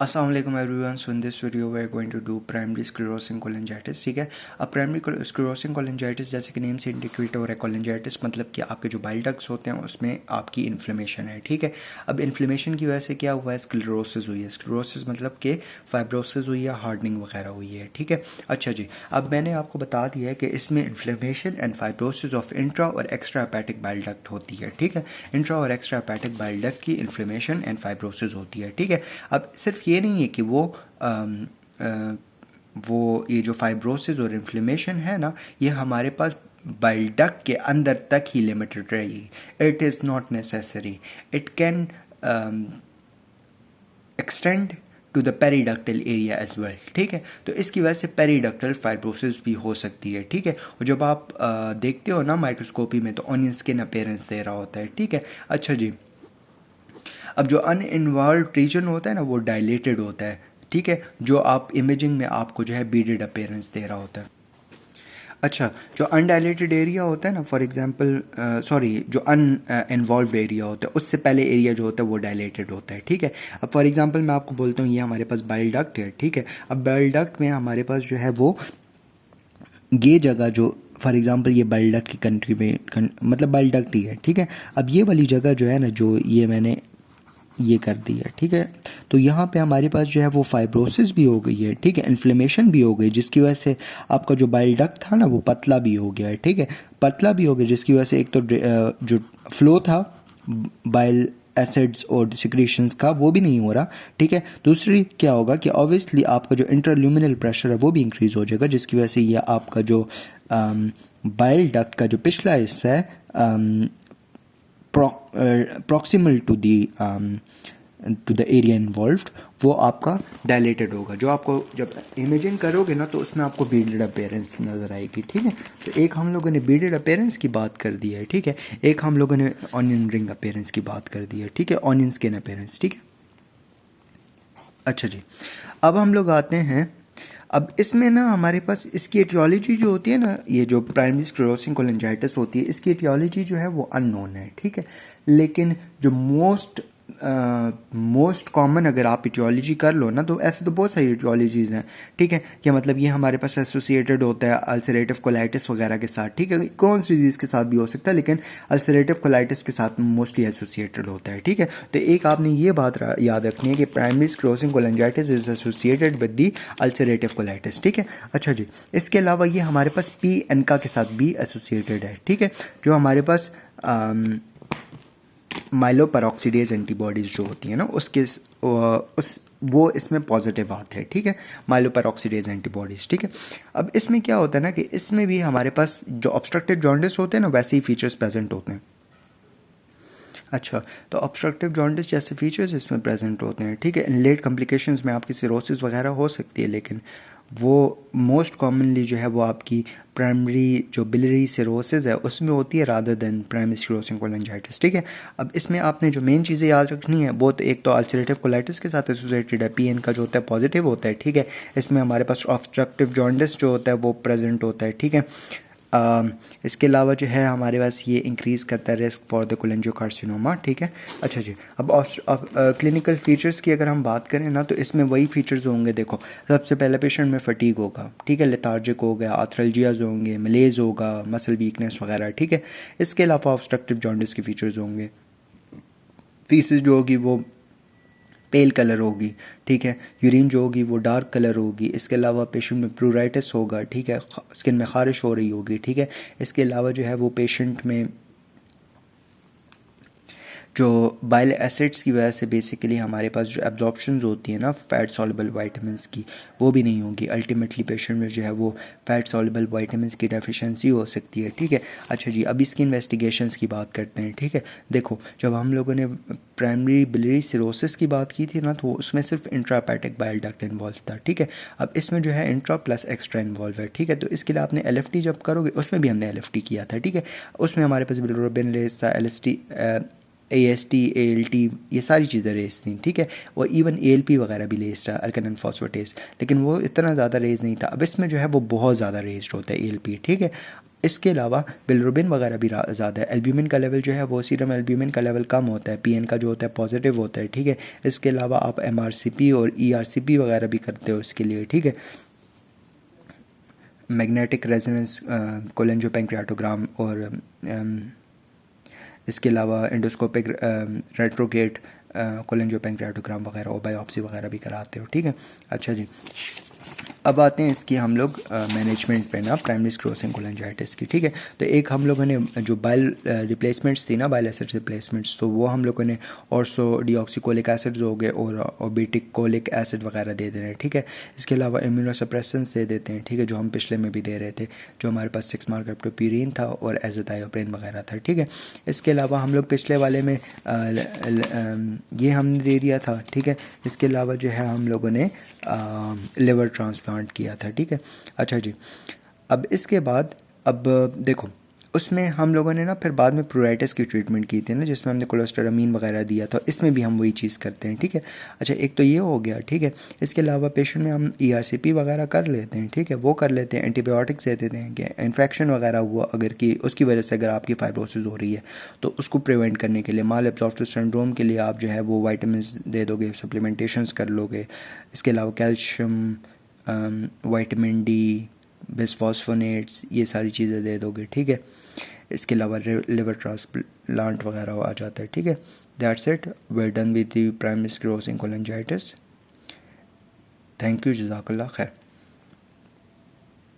अस्सलाम वालेकुम everyone. So in this video we are going to do primary sclerosis cholangitis. ठीक है, अब प्राइमरी स्क्लेरोसिस कोलिंजाइटिस जैसे कि नेम से इंडिकेट हो रहा है, कोलिंजाइटिस मतलब कि आपके जो बाइल डक्ट्स होते हैं उसमें आपकी इन्फ्लेमेशन है। ठीक है, अब इन्फ्लेमेशन की वजह से क्या हुआ है, स्क्लेरोसिस हुई है। स्क्लेरोसिस मतलब कि फाइब्रोसिस हुई है, हार्डनिंग वगैरह हुई है। ठीक है, अच्छा जी, अब मैंने आपको बता दिया है कि इसमें inflammation and fibrosis of intra और एक्स्ट्रा हेपेटिक बाइल डक्ट होती है। ठीक है, इंट्रा और एक्स्ट्रा हेपेटिक बाइल डक्ट की इन्फ्लेमेशन एंड फाइब्रोसिस होती है। ठीक है, अब सिर्फ ये नहीं है कि वो ये जो फाइब्रोसिस और इन्फ्लेमेशन है ना, ये हमारे पास बाइल डक्ट के अंदर तक ही लिमिटेड रहेगी। It is not necessary, it can extend to the periductal area as well. ठीक है, तो इसकी वजह से पेरीडक्टल फाइब्रोसिस भी हो सकती है। ठीक है, और जब आप देखते हो ना माइक्रोस्कोपी में तो ऑनियन स्किन अपीयरेंस दे रहा होता है। ठीक है, अच्छा जी, अब जो अनइन्वॉल्व रीजन होता है ना वो डायलेटेड होता है। ठीक है, जो आप इमेजिंग में आपको जो है बीडेड अपीयरेंस दे रहा होता है। अच्छा, जो अनडायलेटेड एरिया होता है ना, फॉर एग्जांपल जो अनइन्वॉल्व एरिया होता है उससे पहले एरिया जो होता है वो डायलेटेड होता है। ठीक है, अब फॉर एग्जांपल मैं आपको बोलता हूँ ये हमारे पास बाइल डक्ट है। ठीक है, अब बाइल डक्ट में हमारे पास जो है वो ये जगह जो फॉर एग्जांपल ये बाइल डक्ट की कंट्री में मतलब बाइल डक्ट ही है। ठीक है, अब ये वाली जगह जो है ना, जो ये मैंने ये कर दिया। ठीक है, तो यहाँ पे हमारे पास जो है वो फाइब्रोसिस भी हो गई है। ठीक है, इन्फ्लेमेशन भी हो गई जिसकी वजह से आपका जो बाइल डक्ट था ना वो पतला भी हो गया है। ठीक है, पतला भी हो गया जिसकी वजह से एक तो जो फ्लो था बाइल एसिड्स और सिक्रीशंस का वो भी नहीं हो रहा। ठीक है, दूसरी क्या होगा कि ऑब्वियसली आपका जो इंट्राल्यूमिनल प्रेशर है वो भी इंक्रीज हो जाएगा जिसकी वजह से ये आपका जो बाइल डक्ट का जो पिछला हिस्सा है proximal to the area involved वो आपका डायलेटेड होगा। जो आपको जब इमेजिंग करोगे ना तो उसमें आपको बीडेड अपीयरेंस नज़र आएगी। ठीक है, तो एक हम लोगों ने बीडेड अपीयरेंस की बात कर दी है। ठीक है, एक हम लोगों ने ऑनियन रिंग अपीयरेंस की बात कर दी है। ठीक है, ऑनियन स्किन अपीयरेंस। ठीक है, अच्छा जी, अब हम लोग आते हैं। अब इसमें ना हमारे पास इसकी एटियोलॉजी जो होती है ना, ये जो प्राइमरी स्क्लेरोसिस कोलिंजाइटिस होती है इसकी एटियोलॉजी जो है वो अननोन है। ठीक है, लेकिन जो मोस्ट कॉमन अगर आप एटियोलॉजी कर लो ना तो ऐसे तो बहुत सारी एटियोलॉजीज़ हैं। ठीक है, कि मतलब ये हमारे पास एसोसिएटेड होता है अल्सरेटिव कोलाइटिस वगैरह के साथ। ठीक है, कौन सी डिजीज़ के साथ भी हो सकता है लेकिन अल्सरेटिव कोलाइटिस के साथ मोस्टली एसोसिएटेड होता है। ठीक है, तो एक आपने ये बात याद रखनी है कि primary sclerosis cholangitis is associated with the ulcerative colitis. ठीक है, अच्छा जी, इसके अलावा ये हमारे पास पी एनका के साथ भी एसोसिएटेड है। ठीक है, जो हमारे पास माइलोपेरोक्सीडेज एंटीबॉडीज़ जो होती हैं ना उस वो इसमें पॉजिटिव आते हैं। ठीक है, माइलोपेरोक्सीडेज एंटीबॉडीज़। ठीक है, अब इसमें क्या होता है ना कि इसमें भी हमारे पास जो ऑब्स्ट्रक्टिव जॉन्डिस होते हैं ना वैसे ही फीचर्स प्रेजेंट होते हैं। अच्छा, तो ऑब्स्ट्रक्टिव जॉन्डिस जैसे फीचर्स इसमें प्रेजेंट होते हैं। ठीक है, इन लेट कॉम्प्लिकेशंस में आपकी सिरोसिस वगैरह हो सकती है लेकिन वो मोस्ट कॉमनली जो है वो आपकी प्राइमरी जो बिलियरी सिरोसिस है उसमें होती है rather than primary sclerosis cholangitis. ठीक है, अब इसमें आपने जो मेन चीज़ें याद रखनी है वो तो एक तो अल्सरेटिव कोलाइटिस के साथ एसोसिएटेड है, पीएन का जो होता है पॉजिटिव होता है। ठीक है, इसमें हमारे पास ऑब्स्ट्रक्टिव जॉन्डिस जो होता है वो प्रेजेंट होता है। ठीक है, इसके अलावा जो है हमारे पास ये इंक्रीज़ करता है रिस्क फॉर द कोलेंजियोकार्सिनोमा। ठीक है, अच्छा जी, अब क्लिनिकल फीचर्स की अगर हम बात करें ना तो इसमें वही फीचर्स होंगे। देखो, सबसे पहले पेशेंट में फटीग होगा। ठीक है, लेथार्जिक हो गया, आर्थ्रल्जियाज होंगे, मलेज होगा, मसल वीकनेस वगैरह। ठीक है, इसके अलावा ऑब्स्ट्रक्टिव जॉन्डिस के फीचर्स होंगे। फीसिस जो होगी वो पेल कलर होगी। ठीक है, यूरिन जो होगी वो डार्क कलर होगी। इसके अलावा पेशेंट में प्लूराइटिस होगा। ठीक है, स्किन में खारिश हो रही होगी। ठीक है, इसके अलावा जो है वो पेशेंट में जो बाइल एसिड्स की वजह से बेसिकली हमारे पास जो एब्जॉर्प्शंस होती है ना फैट सॉल्युबल वाइटामिन्स की वो भी नहीं होगी। अल्टीमेटली पेशेंट में जो है वो फैट सॉल्युबल वाइटामिन्स की डेफिशिएंसी हो सकती है। ठीक है, अच्छा जी, अब इसकी इन्वेस्टिगेशंस की बात करते हैं। ठीक है, देखो, जब हम लोगों ने प्राइमरी बिलियरी सिरोसिस की बात की थी ना तो उसमें सिर्फ इंट्रापैटिक बाइल डक्ट इन्वॉल्व था। ठीक है, अब इसमें जो है इंट्रा प्लस एक्स्ट्रा इन्वॉल्व है। ठीक है, तो इसके लिए आपने एल जब करोगे उसमें भी हमने एल किया था। ठीक है, उसमें हमारे पास बिलिरुबिन रेस था, LST AST ALT ये सारी चीज़ें रेस थी। ठीक है, और इवन ALP वगैरह भी रेस था, अल्कनन फॉस्फेटेस, लेकिन वो इतना ज़्यादा रेज नहीं था। अब इसमें जो है वो बहुत ज़्यादा रेस्ड होता है ALP। ठीक है, इसके अलावा बिलरुबिन वगैरह भी ज़्यादा है। एल्ब्यूमिन का लेवल जो है वो सीरम एल्ब्यूमिन का लेवल कम होता है, पीएन का जो होता है पॉजिटिव होता है, ठीक है। इसके अलावा आप एमआरसीपी और ईआरसीपी वगैरह भी करते हो इसके लिए, ठीक है। मैग्नेटिक रेजोनेंस कोलेंजोपेंक्रियाटोग्राम और इसके अलावा एंडोस्कोपिक रेट्रोगेट कोलेंजोपेंक्रियाटोग्राम वगैरह और बायोप्सी वगैरह भी कराते हो, ठीक है। अच्छा जी, अब आते हैं इसकी हम लोग मैनेजमेंट पे ना, प्राइमरी स्क्लेरोसिस कोलेंजाइटिस की, ठीक है। तो एक हम लोगों ने जो बाइल रिप्लेसमेंट्स थी ना, बाइल एसिड रिप्लेसमेंट्स, तो वो हम लोगों ने ऑर्सो डीऑक्सीकोलिक एसिड्स हो गए और ओबेटिक कोलिक एसिड वगैरह दे दे रहे हैं, ठीक है। इसके अलावा इम्यूनोसप्रेसेंट्स दे देते हैं, ठीक है, जो हम पिछले में भी दे रहे थे, जो हमारे पास 6 मार्केप्टोपिरीन था और एज़ोथायोप्रिन वगैरह था, ठीक है। इसके अलावा हम लोग पिछले वाले में ये हमने दे दिया था, ठीक है। इसके अलावा जो है हम लोगों ने लिवर ट्रांसप्लांट किया था, ठीक है। अच्छा जी, अब इसके बाद अब देखो, उसमें हम लोगों ने ना फिर बाद में प्रोराइटिस की ट्रीटमेंट की थी ना, जिसमें हमने कोलेस्टेरामीन वगैरह दिया था, इसमें भी हम वही चीज़ करते हैं, ठीक है। अच्छा, एक तो ये हो गया, ठीक है। इसके अलावा पेशेंट में हम ईआरसीपी वगैरह कर लेते हैं, ठीक है, वो कर लेते हैं, एंटीबायोटिक्स दे देते हैं कि इन्फेक्शन वगैरह हुआ अगर कि उसकी वजह से अगर आपकी फाइब्रोसिस हो रही है तो उसको प्रिवेंट करने के लिए माल एब्जॉर्प्टिव सिंड्रोम के लिए आप जो है वो वाइटामिन दे दोगे, सप्लीमेंटेशंस कर लोगे। इसके अलावा कैल्शियम, विटामिन डी, बिसफॉस्फोनेट्स, ये सारी चीज़ें दे दोगे, ठीक है। इसके अलावा लिवर ट्रांसप्लांट वगैरह आ जाता है, ठीक है। That's it, we are done with the primary sclerosis cholangitis. Thank you, जज़ाकल्लाह खैर।